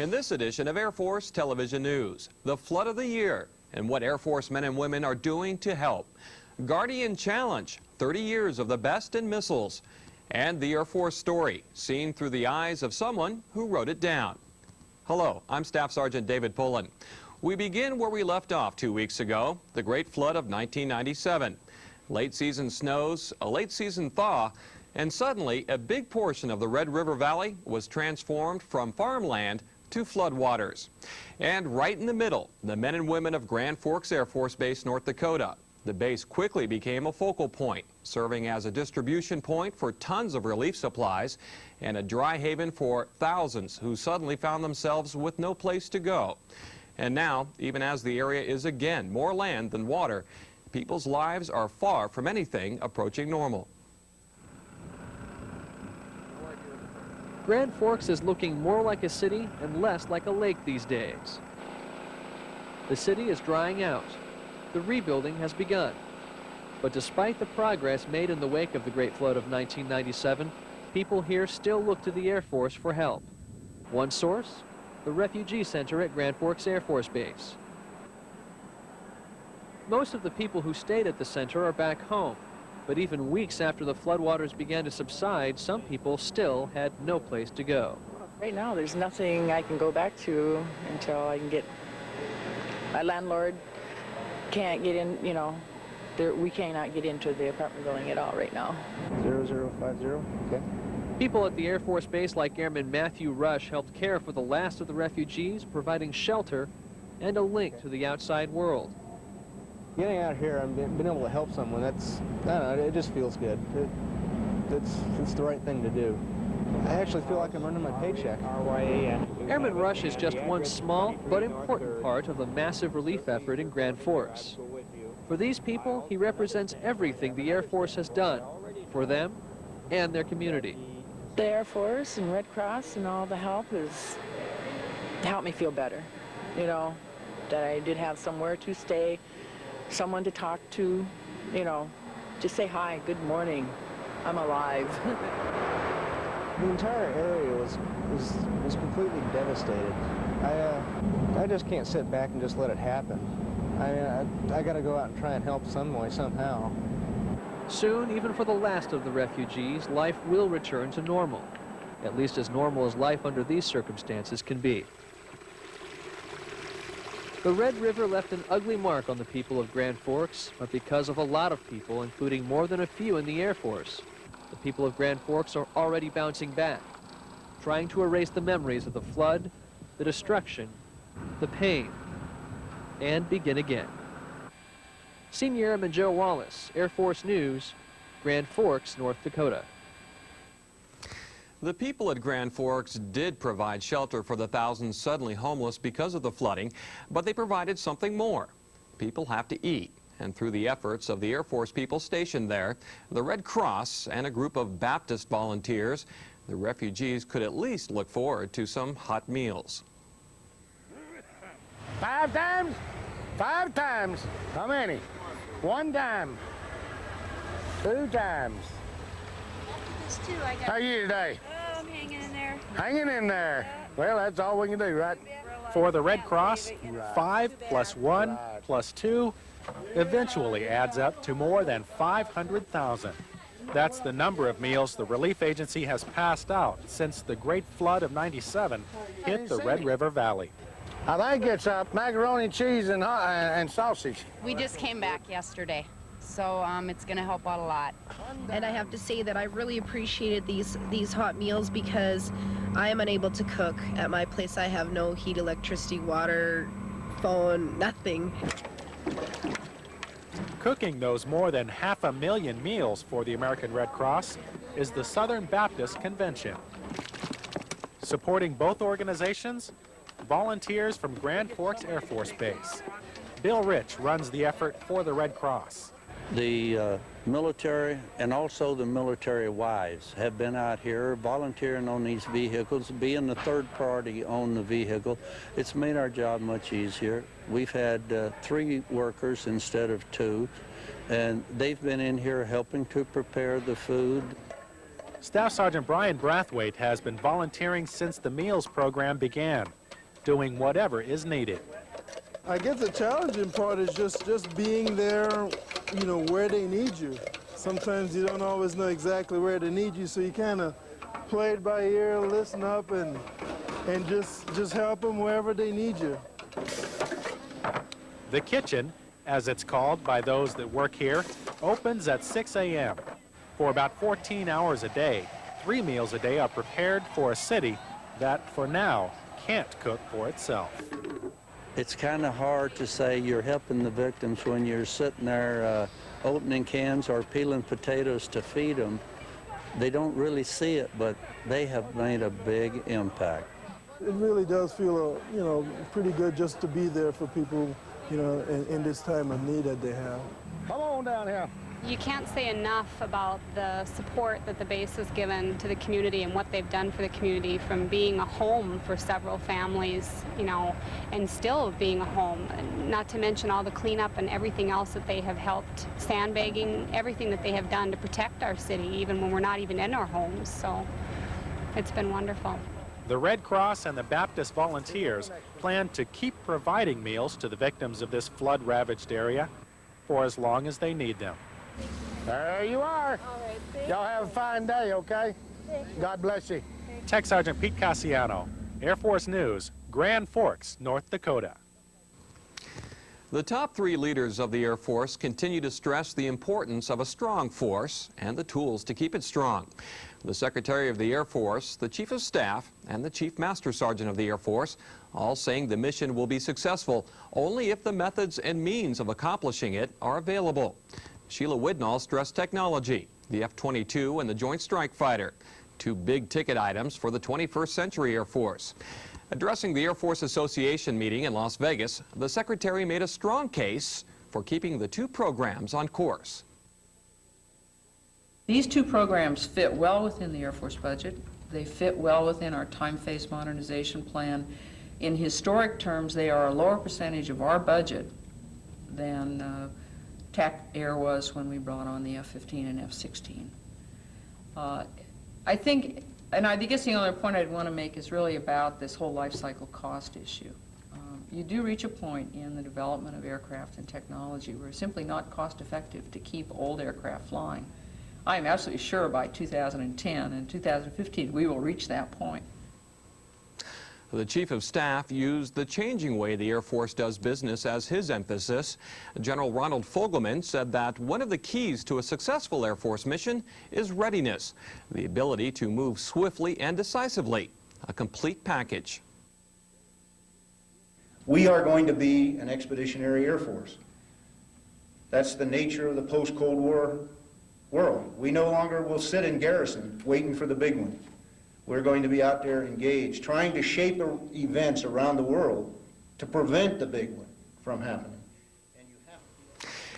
In this edition of Air Force Television News, the flood of the year and what Air Force men and women are doing to help. Guardian Challenge, 30 years of the best in missiles. And the Air Force story, seen through the eyes of someone who wrote it down. Hello, I'm Staff Sergeant David Pullen. We begin where we left off 2 weeks ago, the Great Flood of 1997. Late season snows, a late season thaw, and suddenly a big portion of the Red River Valley was transformed from farmland to floodwaters. And right in the middle, the men and women of Grand Forks Air Force Base, North Dakota. The base quickly became a focal point, serving as a distribution point for tons of relief supplies and a dry haven for thousands who suddenly found themselves with no place to go. And now, even as the area is again more land than water, people's lives are far from anything approaching normal. Grand Forks is looking more like a city and less like a lake these days. The city is drying out. The rebuilding has begun. But despite the progress made in the wake of the Great Flood of 1997, people here still look to the Air Force for help. One source, the Refugee Center at Grand Forks Air Force Base. Most of the people who stayed at the center are back home. But even weeks after the floodwaters began to subside, some people still had no place to go. Right now, there's nothing I can go back to until I can get... My landlord can't get in, you know, we cannot get into the apartment building at all right now. 0050, okay. People at the Air Force Base like Airman Matthew Rush helped care for the last of the refugees, providing shelter and a link to the outside world. Getting out here and being able to help someone, that's, I don't know, it just feels good. It's the right thing to do. I actually feel like I'm earning my paycheck. Airman Rush is just one small but important part of the massive relief effort in Grand Forks. For these people, he represents everything the Air Force has done for them and their community. The Air Force and Red Cross and all the help has helped me feel better. You know, that I did have somewhere to stay, someone to talk to, you know, just say hi, good morning, I'm alive. The entire area was completely devastated. I just can't sit back and just let it happen. I got to go out and try and help some way, somehow. Soon, even for the last of the refugees, life will return to normal, at least as normal as life under these circumstances can be. The Red River left an ugly mark on the people of Grand Forks, but because of a lot of people, including more than a few in the Air Force, the people of Grand Forks are already bouncing back, trying to erase the memories of the flood, the destruction, the pain, and begin again. Senior Airman Joe Wallace, Air Force News, Grand Forks, North Dakota. The people at Grand Forks did provide shelter for the thousands suddenly homeless because of the flooding, but they provided something more. People have to eat, and through the efforts of the Air Force people stationed there, the Red Cross, and a group of Baptist volunteers, the refugees could at least look forward to some hot meals. 5 times? 5 times. How many? 1 time. 2 times. Just 2, I got. How are you today? Oh, I'm hanging in there. Hanging in there. Well, that's all we can do, right? For the Red Cross, 5 plus 1 plus 2 eventually adds up to more than 500,000. That's the number of meals the relief agency has passed out since the Great Flood of '97 hit the Red River Valley. I think it's macaroni, cheese, and sausage. We just came back yesterday, so it's going to help out a lot. And I have to say that I really appreciated these hot meals because I am unable to cook. At my place, I have no heat, electricity, water, phone, nothing. Cooking those more than 500,000 meals for the American Red Cross is the Southern Baptist Convention. Supporting both organizations, volunteers from Grand Forks Air Force Base. Bill Rich runs the effort for the Red Cross. The military and also the military wives have been out here volunteering on these vehicles, being the third party on the vehicle. It's made our job much easier. We've had 3 workers instead of 2, and they've been in here helping to prepare the food. Staff Sergeant Brian Brathwaite has been volunteering since the meals program began. doing whatever is needed. I guess the challenging part is just being there, you know, where they need you. Sometimes you don't always know exactly where they need you, so you kind of play it by ear, listen up, and just help them wherever they need you. The kitchen, as it's called by those that work here, opens at 6 a.m. For about 14 hours a day, 3 meals a day are prepared for a city that, for now, can't cook for itself. It's kind of hard to say you're helping the victims when you're sitting there opening cans or peeling potatoes to feed them. They don't really see it, but they have made a big impact. It really does feel, you know, pretty good just to be there for people, you know, in this time of need that they have. Come on down here. You can't say enough about the support that the base has given to the community and what they've done for the community, from being a home for several families, you know, and still being a home, not to mention all the cleanup and everything else that they have helped, sandbagging, everything that they have done to protect our city, even when we're not even in our homes. So it's been wonderful. The Red Cross and the Baptist volunteers plan to keep providing meals to the victims of this flood-ravaged area for as long as they need them. There you are. All right, Y'all have a fine day, okay? God bless you. Tech Sergeant Pete Cassiano, Air Force News, Grand Forks, North Dakota. The top 3 leaders of the Air Force continue to stress the importance of a strong force and the tools to keep it strong. The Secretary of the Air Force, the Chief of Staff, and the Chief Master Sergeant of the Air Force all saying the mission will be successful only if the methods and means of accomplishing it are available. Sheila Widnall stressed technology, the F-22 and the Joint Strike Fighter, 2 big-ticket items for the 21st century Air Force. Addressing the Air Force Association meeting in Las Vegas, the Secretary made a strong case for keeping the 2 programs on course. These 2 programs fit well within the Air Force budget. They fit well within our time-phase modernization plan. In historic terms, they are a lower percentage of our budget than TAC Air was when we brought on the F-15 and F-16. I think, and I guess the only point I'd want to make is really about this whole life cycle cost issue. You do reach a point in the development of aircraft and technology where it's simply not cost effective to keep old aircraft flying. I am absolutely sure by 2010 and 2015 we will reach that point. The Chief of Staff used the changing way the Air Force does business as his emphasis. General Ronald Fogelman said that one of the keys to a successful Air Force mission is readiness, the ability to move swiftly and decisively, a complete package. We are going to be an expeditionary Air Force. That's the nature of the post-Cold War world. We no longer will sit in garrison waiting for the big one. We're going to be out there engaged, trying to shape events around the world to prevent the big one from happening.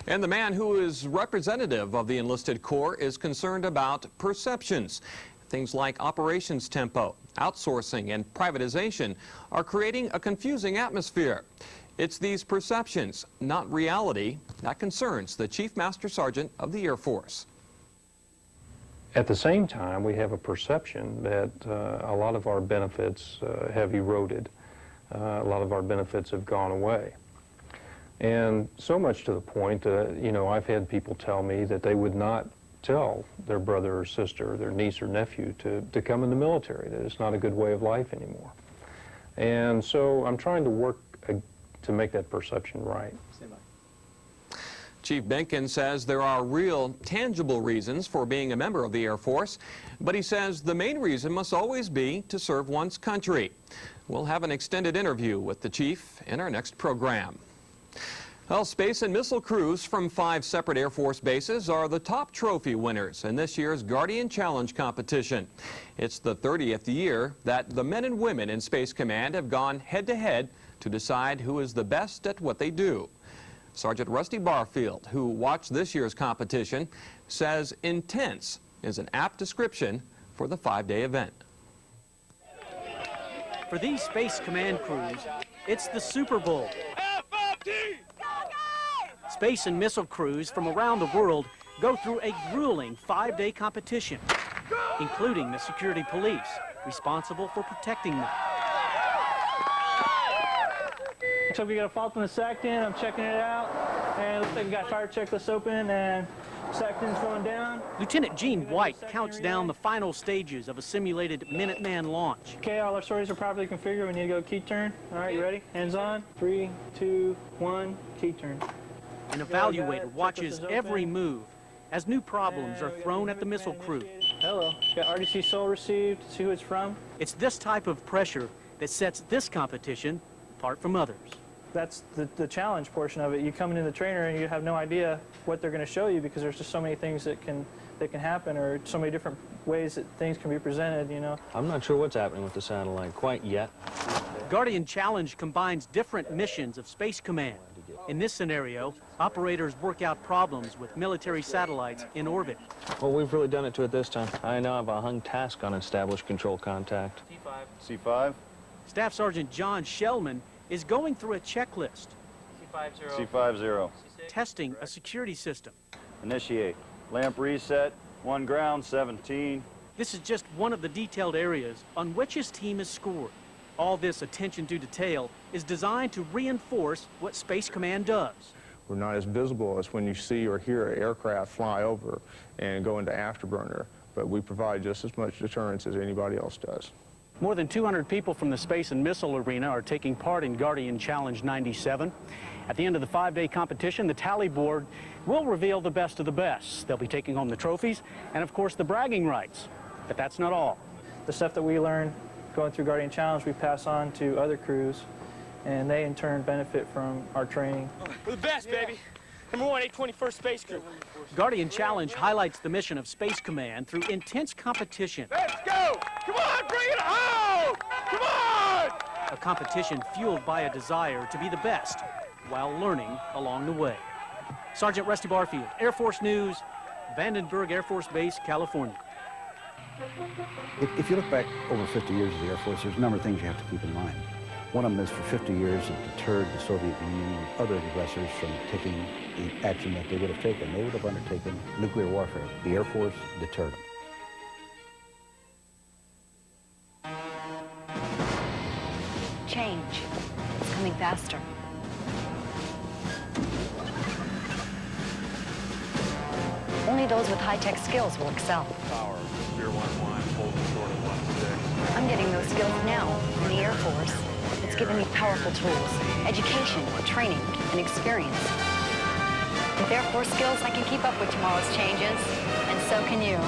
And the man who is representative of the enlisted corps is concerned about perceptions. Things like operations tempo, outsourcing, and privatization are creating a confusing atmosphere. It's these perceptions, not reality, that concerns the Chief Master Sergeant of the Air Force. At the same time, we have a perception that a lot of our benefits have eroded. A lot of our benefits have gone away. And so much to the point that, you know, I've had people tell me that they would not tell their brother or sister, their niece or nephew to come in the military, that it's not a good way of life anymore. And so I'm trying to work to make that perception right. Chief Benkin says there are real, tangible reasons for being a member of the Air Force, but he says the main reason must always be to serve one's country. We'll have an extended interview with the Chief in our next program. Well, space and missile crews from 5 separate Air Force bases are the top trophy winners in this year's Guardian Challenge competition. It's the 30th year that the men and women in Space Command have gone head-to-head to decide who is the best at what they do. Sergeant Rusty Barfield, who watched this year's competition, says intense is an apt description for the 5-day event. For these Space Command crews, it's the Super Bowl. Space and missile crews from around the world go through a grueling 5-day competition, including the security police responsible for protecting them. So we got a fault in the SECDEF. I'm checking it out, and it looks like we got fire checklist open, and SECDEF's going down. Lieutenant Gene White counts down the final stages of a simulated Minuteman launch. Okay, all our sorties are properly configured. We need to go key turn. All right, you ready? Hands on. 3, 2, 1, key turn. An evaluator watches every move as new problems are thrown at the missile crew. Hello. Got RDC Soul received. See who it's from. It's this type of pressure that sets this competition apart from others. That's the challenge portion of it. You come into the trainer and you have no idea what they're going to show you because there's just so many things that can happen, or so many different ways that things can be presented, you know. I'm not sure what's happening with the satellite quite yet. Guardian Challenge combines different missions of Space Command. In this scenario, operators work out problems with military satellites in orbit. Well, we've really done it to it this time. I now have a hung task on established control contact. C5. Staff Sergeant John Shellman is going through a checklist. C50. Testing a security system. Initiate. Lamp reset. 1 ground, 17. This is just one of the detailed areas on which his team has scored. All this attention to detail is designed to reinforce what Space Command does. We're not as visible as when you see or hear an aircraft fly over and go into afterburner, but we provide just as much deterrence as anybody else does. More than 200 people from the space and missile arena are taking part in Guardian Challenge 97. At the end of the 5-day competition, the tally board will reveal the best of the best. They'll be taking home the trophies and, of course, the bragging rights. But that's not all. The stuff that we learn going through Guardian Challenge, we pass on to other crews, and they in turn benefit from our training. We're the best, baby. Number 1, 821st Space Crew. Guardian Challenge highlights the mission of Space Command through intense competition. Let's go! Come on, bring it home! Come on! A competition fueled by a desire to be the best while learning along the way. Sergeant Rusty Barfield, Air Force News, Vandenberg Air Force Base, California. If you look back over 50 years of the Air Force, there's a number of things you have to keep in mind. One of them is for 50 years it deterred the Soviet Union and other aggressors from taking the action that they would have taken. They would have undertaken nuclear warfare. The Air Force deterred them. Change. It's coming faster. Only those with high-tech skills will excel. Power, Spear 1-1, holding short of 1-6. I'm getting those skills now in the Air Force. It's given me powerful tools, education, training, and experience. With Air Force skills, I can keep up with tomorrow's changes, and so can you.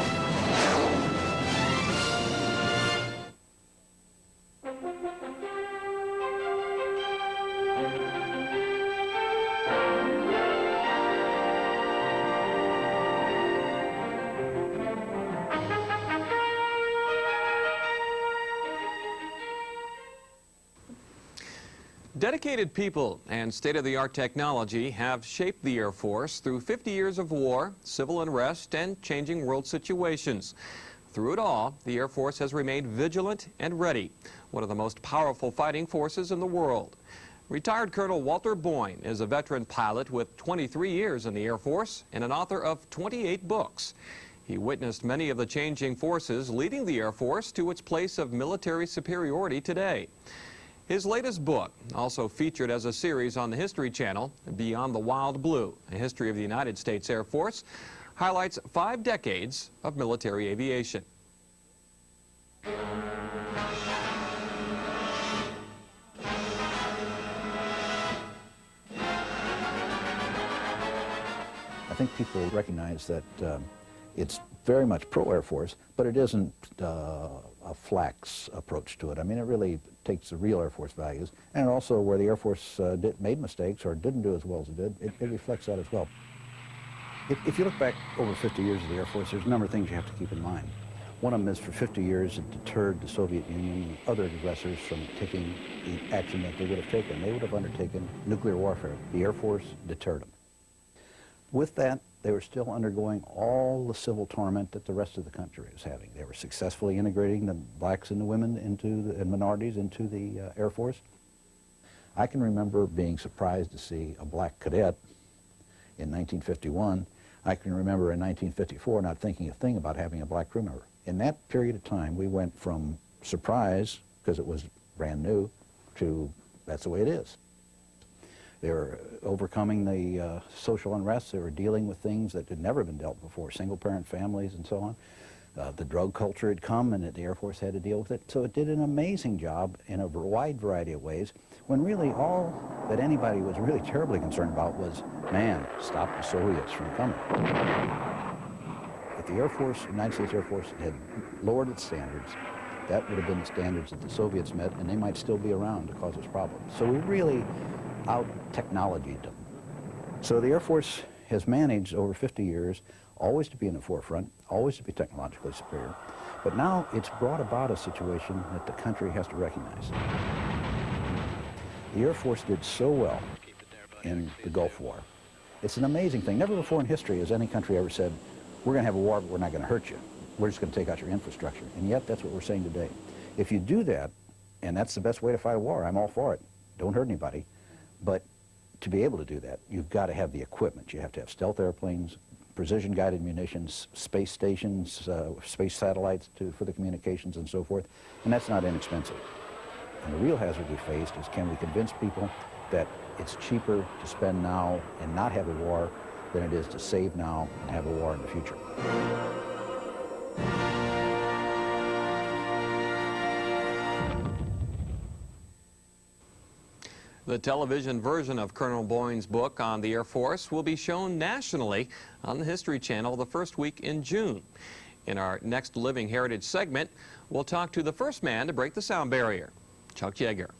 Dedicated people and state-of-the-art technology have shaped the Air Force through 50 years of war, civil unrest, and changing world situations. Through it all, the Air Force has remained vigilant and ready, one of the most powerful fighting forces in the world. Retired Colonel Walter Boyne is a veteran pilot with 23 years in the Air Force and an author of 28 books. He witnessed many of the changing forces leading the Air Force to its place of military superiority today. His latest book, also featured as a series on the History Channel, Beyond the Wild Blue, a history of the United States Air Force, highlights 5 decades of military aviation. I think people recognize that it's very much pro-Air Force, but it isn't a flax approach to it. I mean, it really takes the real Air Force values, and also where the Air Force made mistakes or didn't do as well as it did, it reflects that as well. If you look back over 50 years of the Air Force, there's a number of things you have to keep in mind. One of them is for 50 years it deterred the Soviet Union and other aggressors from taking the action that they would have taken. They would have undertaken nuclear warfare. The Air Force deterred them. With that, they were still undergoing all the civil torment that the rest of the country was having. They were successfully integrating the blacks and the women and minorities into the Air Force. I can remember being surprised to see a black cadet in 1951. I can remember in 1954 not thinking a thing about having a black crew member. In that period of time, we went from surprise, because it was brand new, to that's the way it is. They were overcoming the social unrest. They were dealing with things that had never been dealt before, single-parent families and so on. The drug culture had come, and the Air Force had to deal with it. So it did an amazing job in a wide variety of ways, when really all that anybody was really terribly concerned about was, man, stop the Soviets from coming. If the Air Force, United States Air Force, had lowered its standards, that would have been the standards that the Soviets met, and they might still be around to cause us problems. So we really out-technologied them. So the Air Force has managed over 50 years always to be in the forefront, always to be technologically superior, but now it's brought about a situation that the country has to recognize. The Air Force did so well in the Gulf War. It's an amazing thing. Never before in history has any country ever said, we're going to have a war, but we're not going to hurt you. We're just going to take out your infrastructure. And yet, that's what we're saying today. If you do that, and that's the best way to fight a war, I'm all for it. Don't hurt anybody. But to be able to do that, you've got to have the equipment. You have to have stealth airplanes, precision-guided munitions, space stations, space satellites for the communications and so forth, and that's not inexpensive. And the real hazard we faced is, can we convince people that it's cheaper to spend now and not have a war than it is to save now and have a war in the future. The television version of Colonel Boyne's book on the Air Force will be shown nationally on the History Channel the first week in June. In our next Living Heritage segment, we'll talk to the first man to break the sound barrier, Chuck Yeager.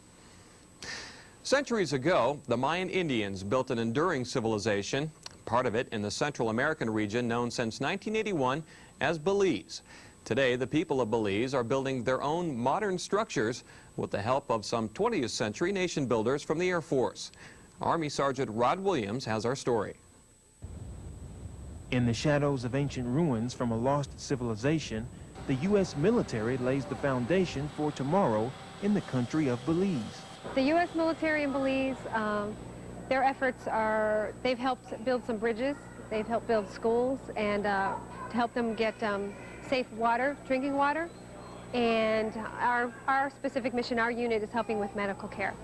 Centuries ago, the Mayan Indians built an enduring civilization, part of it in the Central American region known since 1981 as Belize. Today, the people of Belize are building their own modern structures with the help of some 20th century nation builders from the Air Force. Army Sergeant Rod Williams has our story. In the shadows of ancient ruins from a lost civilization, the U.S. military lays the foundation for tomorrow in the country of Belize. The U.S. military in Belize, their efforts are, they've helped build some bridges, they've helped build schools, and to help them get safe water, drinking water. And our specific mission, our unit, is helping with medical care.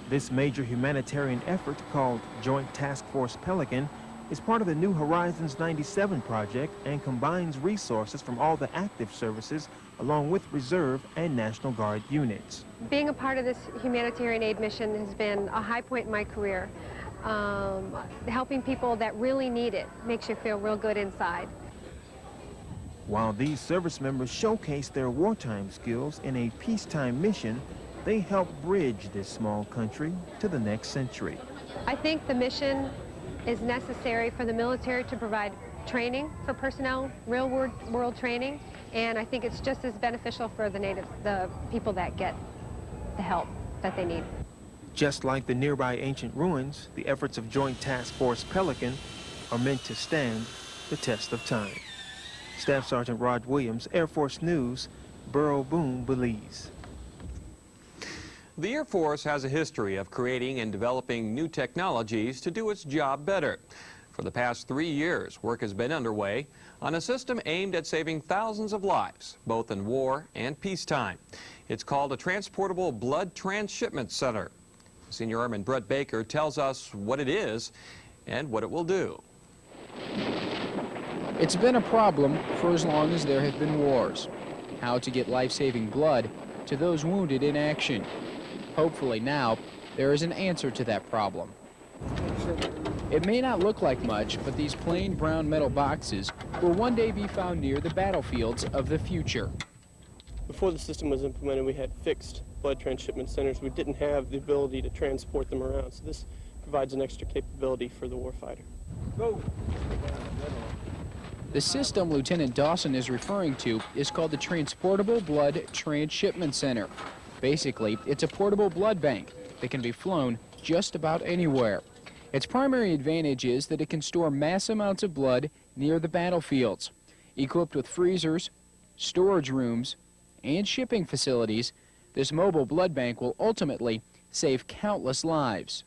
This major humanitarian effort, called Joint Task Force Pelican, is part of the New Horizons 97 project and combines resources from all the active services along with Reserve and National Guard units. Being a part of this humanitarian aid mission has been a high point in my career. Helping people that really need it makes you feel real good inside. While these service members showcase their wartime skills in a peacetime mission, they help bridge this small country to the next century. I think the mission is necessary for the military to provide training for personnel, real world training, and I think it's just as beneficial for the people that get the help that they need. Just like the nearby ancient ruins, the efforts of Joint Task Force Pelican are meant to stand the test of time. Staff Sergeant Rod Williams, Air Force News, Burro Boom, Belize. The Air Force has a history of creating and developing new technologies to do its job better. For the past 3 years, work has been underway on a system aimed at saving thousands of lives, both in war and peacetime. It's called a Transportable Blood Transshipment Center. Senior Airman Brett Baker tells us what it is and what it will do. It's been a problem for as long as there have been wars. How to get life-saving blood to those wounded in action. Hopefully now, there is an answer to that problem. It may not look like much, but these plain brown metal boxes will one day be found near the battlefields of the future. Before the system was implemented, we had fixed blood transshipment centers. We didn't have the ability to transport them around, so this provides an extra capability for the warfighter. Go! The system Lieutenant Dawson is referring to is called the Transportable Blood Transshipment Center. Basically, it's a portable blood bank that can be flown just about anywhere. Its primary advantage is that it can store mass amounts of blood near the battlefields. Equipped with freezers, storage rooms, and shipping facilities, this mobile blood bank will ultimately save countless lives.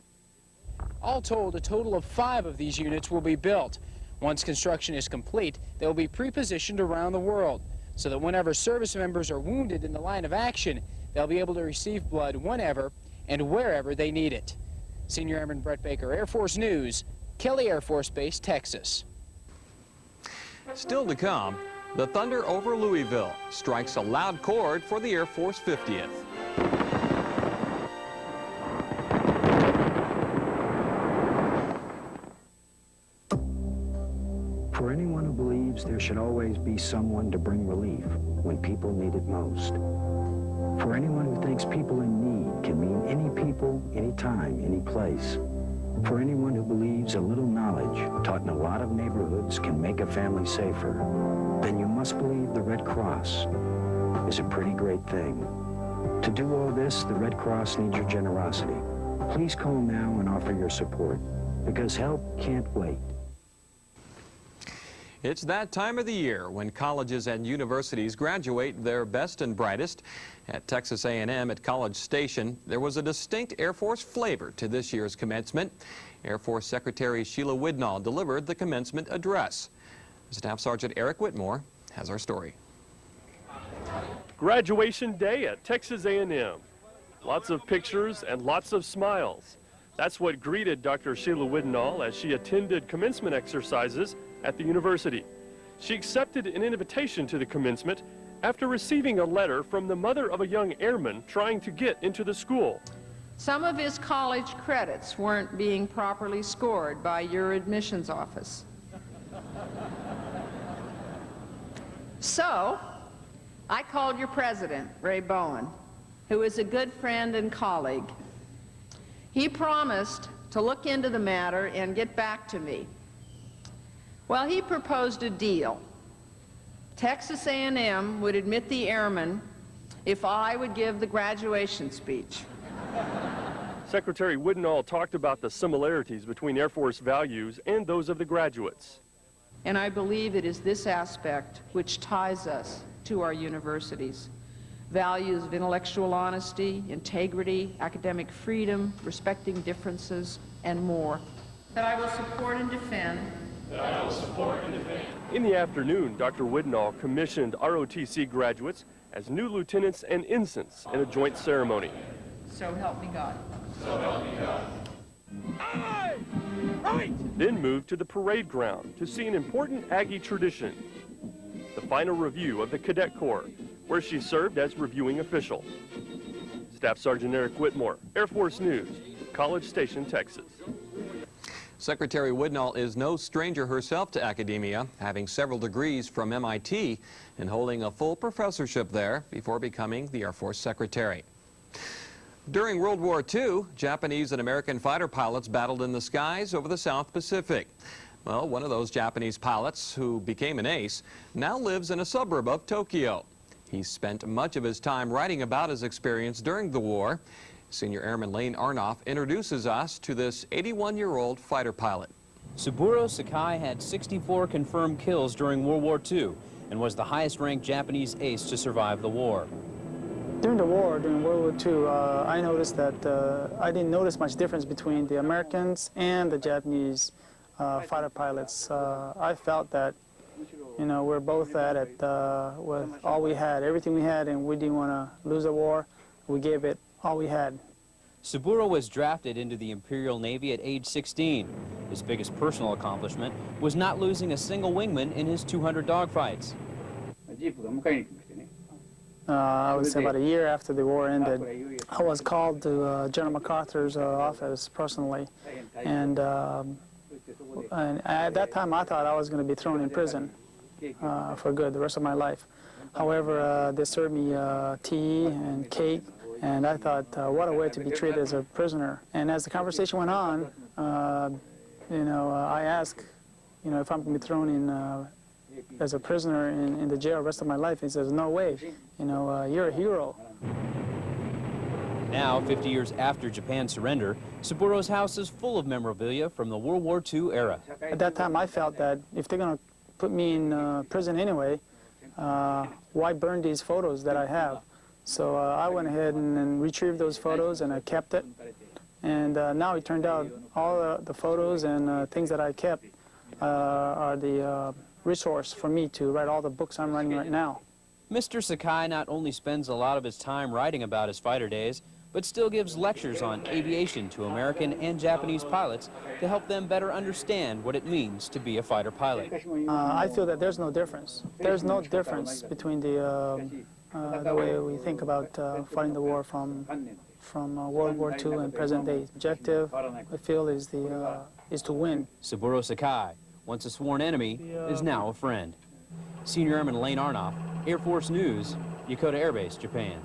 All told, a total of 5 of these units will be built. Once construction is complete, they will be pre-positioned around the world so that whenever service members are wounded in the line of action, they'll be able to receive blood whenever and wherever they need it. Senior Airman Brett Baker, Air Force News, Kelly Air Force Base, Texas. Still to come, the thunder over Louisville strikes a loud chord for the Air Force 50th. For anyone who believes there should always be someone to bring relief when people need it most. For anyone who thinks people in need can mean any people, any time, any place. For anyone who believes a little knowledge taught in a lot of neighborhoods can make a family safer, then you must believe the Red Cross is a pretty great thing. To do all this, the Red Cross needs your generosity. Please call now and offer your support, because help can't wait. It's that time of the year when colleges and universities graduate their best and brightest. At Texas A&M at College Station, there was a distinct Air Force flavor to this year's commencement. Air Force Secretary Sheila Widnall delivered the commencement address. Staff Sergeant Eric Whitmore has our story. Graduation day at Texas A&M. Lots of pictures and lots of smiles. That's what greeted Dr. Sheila Widnall as she attended commencement exercises at the university. She accepted an invitation to the commencement after receiving a letter from the mother of a young airman trying to get into the school. Some of his college credits weren't being properly scored by your admissions office. So, I called your president, Ray Bowen, who is a good friend and colleague. He promised to look into the matter and get back to me. Well, he proposed a deal. Texas A&M would admit the airmen if I would give the graduation speech. Secretary Widnall talked about the similarities between Air Force values and those of the graduates. And I believe it is this aspect which ties us to our universities. Values of intellectual honesty, integrity, academic freedom, respecting differences, and more. That I will support and defend. In the afternoon, Dr. Widnall commissioned ROTC graduates as new lieutenants and ensigns in a joint ceremony. So help me God. Aye! Right! Then moved to the parade ground to see an important Aggie tradition, the final review of the Cadet Corps, where she served as reviewing official. Staff Sergeant Eric Whitmore, Air Force News, College Station, Texas. Secretary Widnall is no stranger herself to academia, having several degrees from MIT and holding a full professorship there before becoming the Air Force Secretary. During World War II, Japanese and American fighter pilots battled in the skies over the South Pacific. Well, one of those Japanese pilots, who became an ace, now lives in a suburb of Tokyo. He spent much of his time writing about his experience during the war. Senior Airman Lane Arnoff introduces us to this 81-year-old fighter pilot. Saburo Sakai had 64 confirmed kills during World War II and was the highest-ranked Japanese ace to survive the war. During the war, during World War II, I noticed that I didn't notice much difference between the Americans and the Japanese fighter pilots. I felt that, you know, we're both at it with all we had, everything we had, and we didn't want to lose the war. We gave it all we had. Saburo was drafted into the Imperial Navy at age 16. His biggest personal accomplishment was not losing a single wingman in his 200 dogfights. I would say about a year after the war ended, I was called to General MacArthur's office personally, and at that time I thought I was going to be thrown in prison for good the rest of my life. However, they served me tea and cake, and I thought, what a way to be treated as a prisoner. And as the conversation went on, I asked, if I'm going to be thrown in as a prisoner in the jail the rest of my life. He says, no way, you're a hero. Now, 50 years after Japan's surrender, Saburo's house is full of memorabilia from the World War II era. At that time, I felt that if they're going to put me in prison anyway, why burn these photos that I have? So I went ahead and retrieved those photos, and I kept it. And now it turned out all the photos and things that I kept are the resource for me to write all the books I'm writing right now. Mr. Sakai not only spends a lot of his time writing about his fighter days, but still gives lectures on aviation to American and Japanese pilots to help them better understand what it means to be a fighter pilot. I feel that there's no difference. There's no difference between the way we think about fighting the war from World War II and present day. Objective, I feel, is to win. Saburo Sakai, once a sworn enemy, is now a friend. Senior Airman Lane Arnoff, Air Force News, Yokota Air Base, Japan.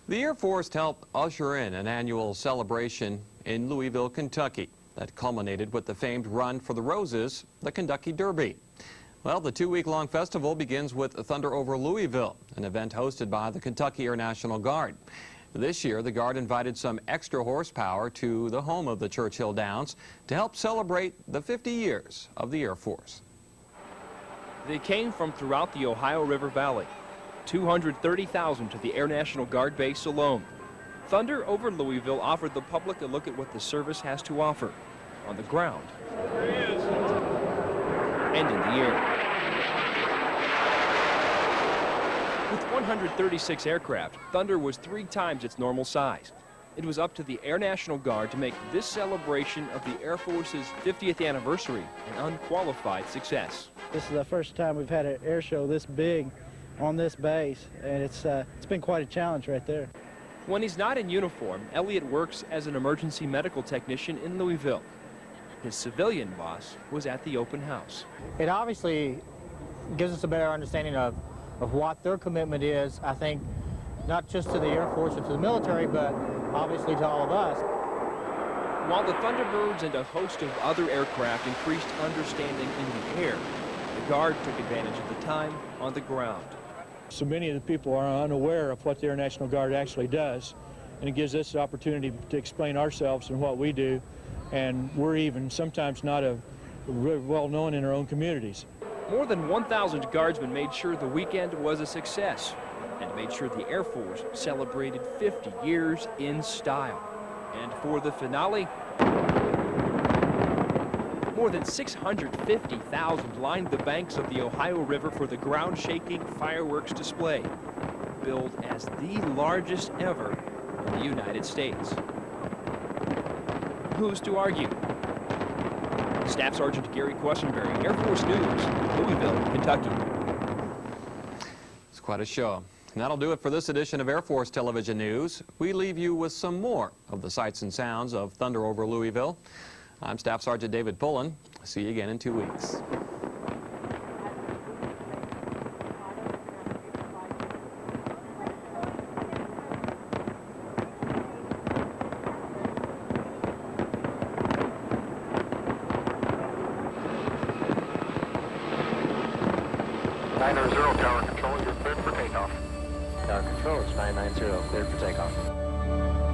The Air Force helped usher in an annual celebration in Louisville, Kentucky that culminated with the famed Run for the Roses, the Kentucky Derby. Well, the two-week-long festival begins with Thunder Over Louisville, an event hosted by the Kentucky Air National Guard. This year, the Guard invited some extra horsepower to the home of the Churchill Downs to help celebrate the 50 years of the Air Force. They came from throughout the Ohio River Valley. 230,000 to the Air National Guard base alone. Thunder Over Louisville offered the public a look at what the service has to offer on the ground and in the air. With 136 aircraft, Thunder was 3 times its normal size. It was up to the Air National Guard to make this celebration of the Air Force's 50th anniversary an unqualified success. This is the first time we've had an air show this big on this base, and it's been quite a challenge right there. When he's not in uniform, Elliot works as an emergency medical technician in Louisville. His civilian boss was at the open house. It obviously gives us a better understanding of what their commitment is, I think, not just to the Air Force or to the military, but obviously to all of us. While the Thunderbirds and a host of other aircraft increased understanding in the air, the Guard took advantage of the time on the ground. So many of the people are unaware of what the Air National Guard actually does, and it gives us the opportunity to explain ourselves and what we do, and we're even sometimes not well known in our own communities. More than 1,000 Guardsmen made sure the weekend was a success and made sure the Air Force celebrated 50 years in style. And for the finale, more than 650,000 lined the banks of the Ohio River for the ground-shaking fireworks display, billed as the largest ever in the United States. Who's to argue? Staff Sergeant Gary Quessenberry, Air Force News, Louisville, Kentucky. It's quite a show. And that'll do it for this edition of Air Force Television News. We leave you with some more of the sights and sounds of Thunder Over Louisville. I'm Staff Sergeant David Pullen. See you again in 2 weeks. Tower Control, you're cleared for takeoff. Tower Control, it's 990, cleared for takeoff.